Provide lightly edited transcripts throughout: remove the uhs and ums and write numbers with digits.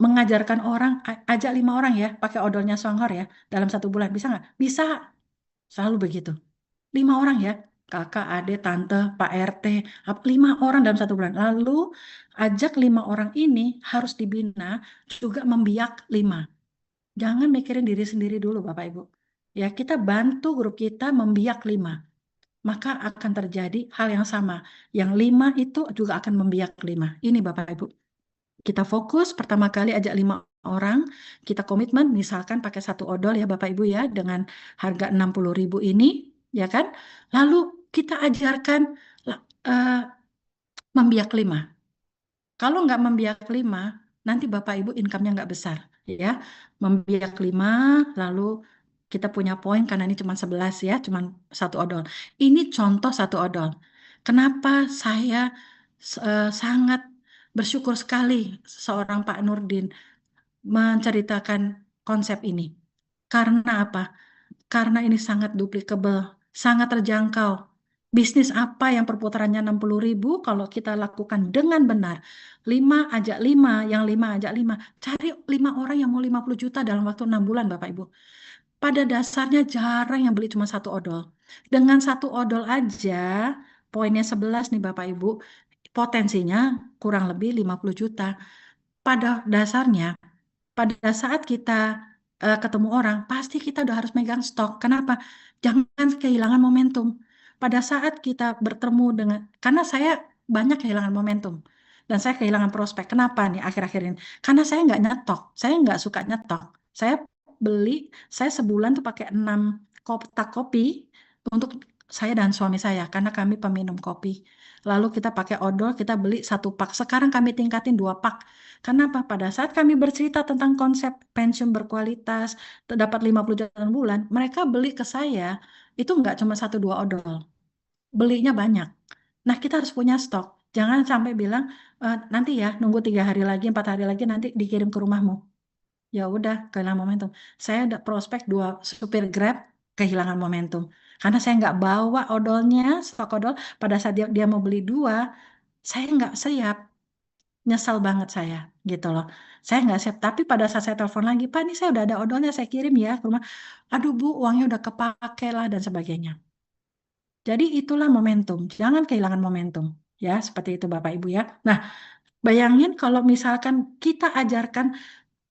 mengajarkan orang, ajak 5 orang ya, pakai odolnya Songhor ya, dalam 1 bulan. Bisa nggak? Bisa, selalu begitu. 5 orang ya, kakak, adik, tante, Pak RT, 5 orang dalam 1 bulan. Lalu ajak 5 orang ini harus dibina, juga membiak 5. Jangan mikirin diri sendiri dulu, Bapak Ibu. Ya, kita bantu grup kita membiak 5. Maka akan terjadi hal yang sama. Yang 5 itu juga akan membiak 5. Ini Bapak Ibu. Kita fokus, pertama kali ajak 5 orang, kita komitmen, misalkan pakai 1 odol ya Bapak Ibu ya, dengan harga 60.000 ini, ya kan? Lalu kita ajarkan eh, membiak 5. Kalau nggak membiak 5, nanti Bapak Ibu income-nya nggak besar. Ya, membiak 5, lalu kita punya poin karena ini cuma 11 ya, cuma 1 odol. Ini contoh 1 odol. Kenapa saya sangat bersyukur sekali seorang Pak Nurdin menceritakan konsep ini. Karena apa? Karena ini sangat duplikable, sangat terjangkau. Bisnis apa yang perputarannya 60.000 kalau kita lakukan dengan benar. 5 ajak 5, yang 5 ajak 5. Cari 5 orang yang mau 50 juta dalam waktu 6 bulan Bapak Ibu. Pada dasarnya jarang yang beli cuma 1 odol. Dengan 1 odol aja, poinnya 11 nih Bapak Ibu, potensinya kurang lebih 50 juta. Pada dasarnya, pada saat kita ketemu orang, pasti kita udah harus megang stok. Kenapa? Jangan kehilangan momentum. Pada saat kita bertemu dengan, karena saya banyak kehilangan momentum dan saya kehilangan prospek. Kenapa nih akhir-akhir ini? Karena saya nggak nyetok, saya nggak suka nyetok. Saya beli, saya sebulan tuh pakai 6 kotak kopi untuk saya dan suami saya, karena kami peminum kopi. Lalu kita pakai odol, kita beli 1 pak. Sekarang kami tingkatin 2 pak. Kenapa? Pada saat kami bercerita tentang konsep pensiun berkualitas, dapat 50 juta bulan, mereka beli ke saya, itu nggak cuma 1 2 odol, belinya banyak. Nah, kita harus punya stok. Jangan sampai bilang, nanti ya, nunggu 3 hari lagi, 4 hari lagi, nanti dikirim ke rumahmu. Ya udah, kehilangan momentum. Saya udah prospek 2 supir Grab, kehilangan momentum. Karena saya nggak bawa odolnya, stok odol, pada saat dia mau beli 2, saya nggak siap. Nyesal banget saya gitu loh. Saya nggak siap, tapi pada saat saya telepon lagi, Pak, ini saya udah ada odolnya, saya kirim ya ke rumah. Aduh Bu, uangnya udah kepake lah dan sebagainya. Jadi itulah momentum, jangan kehilangan momentum. Ya, seperti itu Bapak Ibu ya. Nah, bayangin kalau misalkan kita ajarkan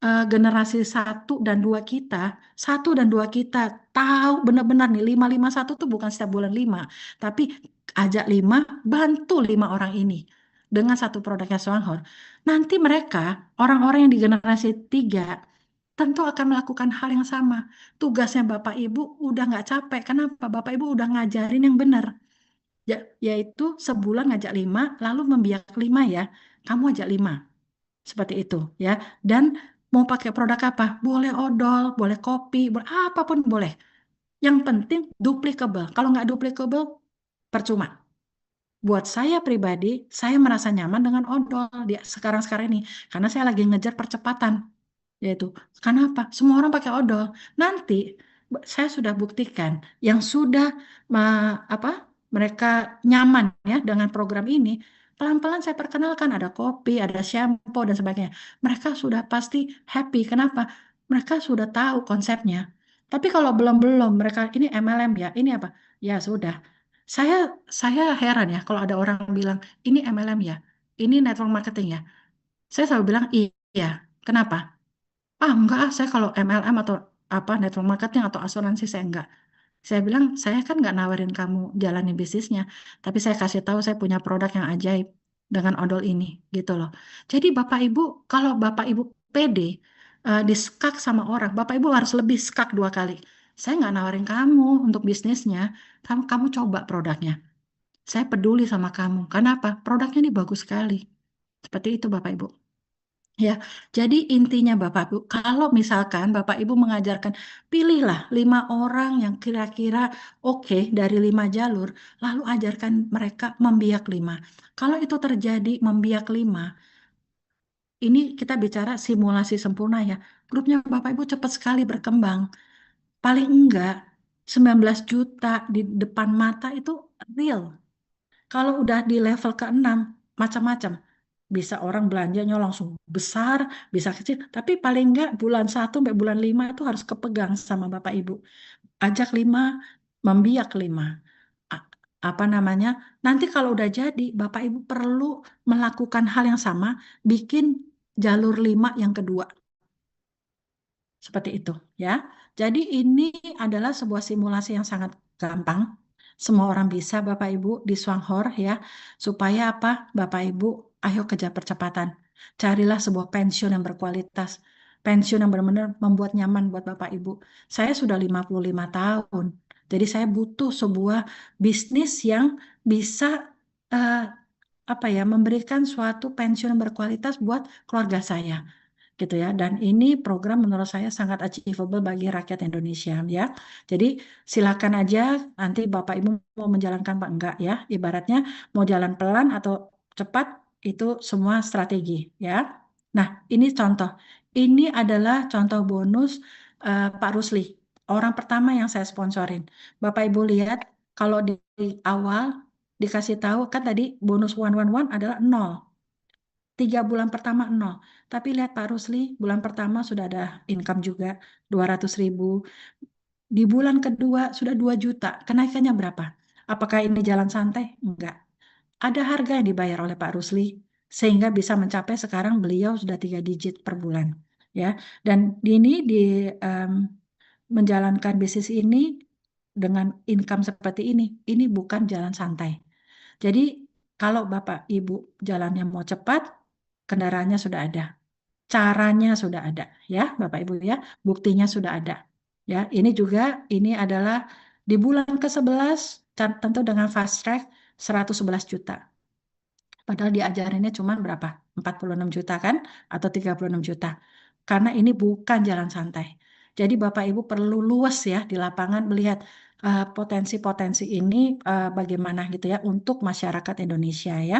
generasi 1 dan 2 kita, 1 dan 2 kita tahu benar-benar nih 551 tuh bukan setiap bulan 5, tapi ajak 5, bantu 5 orang ini dengan 1 produknya Swanghor. Nanti mereka, orang-orang yang di generasi 3, tentu akan melakukan hal yang sama. Tugasnya Bapak Ibu udah nggak capek. Kenapa? Bapak Ibu udah ngajarin yang benar. Yaitu sebulan ngajak 5, lalu membiak 5 ya. Kamu ajak 5. Seperti itu ya. Dan mau pakai produk apa? Boleh odol, boleh kopi, boleh apapun boleh. Yang penting duplicable. Kalau nggak duplicable, percuma. Buat saya pribadi, saya merasa nyaman dengan odol di sekarang-sekarang ini. Karena saya lagi ngejar percepatan. Yaitu, karena apa? Semua orang pakai odol. Nanti saya sudah buktikan yang sudah apa mereka nyaman ya dengan program ini. Pelan-pelan saya perkenalkan ada kopi, ada shampoo dan sebagainya. Mereka sudah pasti happy. Kenapa? Mereka sudah tahu konsepnya. Tapi kalau belum-belum mereka ini MLM ya, ini apa? Ya sudah. Saya saya heran ya kalau ada orang bilang ini MLM ya, ini network marketing ya. Saya selalu bilang iya. Kenapa? Ah, enggak, saya kalau MLM atau apa network marketing atau asuransi saya enggak. Saya bilang, saya kan enggak nawarin kamu jalani bisnisnya, tapi saya kasih tahu saya punya produk yang ajaib dengan odol ini, gitu loh. Jadi Bapak Ibu, kalau Bapak Ibu pede di-skak sama orang, Bapak Ibu harus lebih skak 2 kali. Saya enggak nawarin kamu untuk bisnisnya, kamu coba produknya. Saya peduli sama kamu. Karena apa? Produknya ini bagus sekali. Seperti itu Bapak Ibu. Ya, jadi intinya Bapak Ibu, kalau misalkan Bapak Ibu mengajarkan, pilihlah 5 orang yang kira-kira oke dari 5 jalur, lalu ajarkan mereka membiak 5. Kalau itu terjadi membiak 5, ini kita bicara simulasi sempurna ya. Grupnya Bapak Ibu cepat sekali berkembang. Paling enggak 19 juta di depan mata itu real. Kalau udah di level ke-6, macam-macam. Bisa orang belanjanya langsung besar, bisa kecil, tapi paling enggak bulan 1 sampai bulan 5 itu harus kepegang sama Bapak Ibu. Ajak 5, membiak 5. A- Apa namanya? Nanti kalau udah jadi, Bapak Ibu perlu melakukan hal yang sama, bikin jalur 5 yang kedua. Seperti itu, ya. Jadi ini adalah sebuah simulasi yang sangat gampang. Semua orang bisa, Bapak Ibu, di Swanghor ya. Supaya apa? Bapak Ibu, ayo kejar percepatan. Carilah sebuah pensiun yang berkualitas. Pensiun yang benar-benar membuat nyaman buat Bapak Ibu. Saya sudah 55 tahun. Jadi saya butuh sebuah bisnis yang bisa eh, apa ya, memberikan suatu pensiun yang berkualitas buat keluarga saya gitu ya. Dan ini program menurut saya sangat achievable bagi rakyat Indonesia ya. Jadi silakan aja nanti Bapak Ibu mau menjalankan Pak enggak ya. Ibaratnya mau jalan pelan atau cepat itu semua strategi ya. Nah, ini contoh. Ini adalah contoh bonus Pak Rusli. Orang pertama yang saya sponsorin. Bapak Ibu lihat kalau di awal dikasih tahu kan tadi bonus 111 adalah 0. 3 bulan pertama nol. Tapi lihat Pak Rusli, bulan pertama sudah ada income juga 200.000. Di bulan kedua sudah 2 juta. Kenaikannya berapa? Apakah ini jalan santai? Enggak. Ada harga yang dibayar oleh Pak Rusli sehingga bisa mencapai sekarang beliau sudah 3 digit per bulan. Ya, dan ini em, menjalankan bisnis ini dengan income seperti ini bukan jalan santai. Jadi kalau Bapak Ibu jalannya mau cepat, kendaraannya sudah ada, caranya sudah ada, ya Bapak Ibu ya, buktinya sudah ada. Ya, ini adalah di bulan ke-11 tentu dengan fast track 111 juta. Padahal diajarinnya cuma berapa? 46 juta kan? Atau 36 juta. Karena ini bukan jalan santai. Jadi Bapak Ibu perlu luas ya di lapangan melihat potensi-potensi ini bagaimana gitu ya untuk masyarakat Indonesia ya.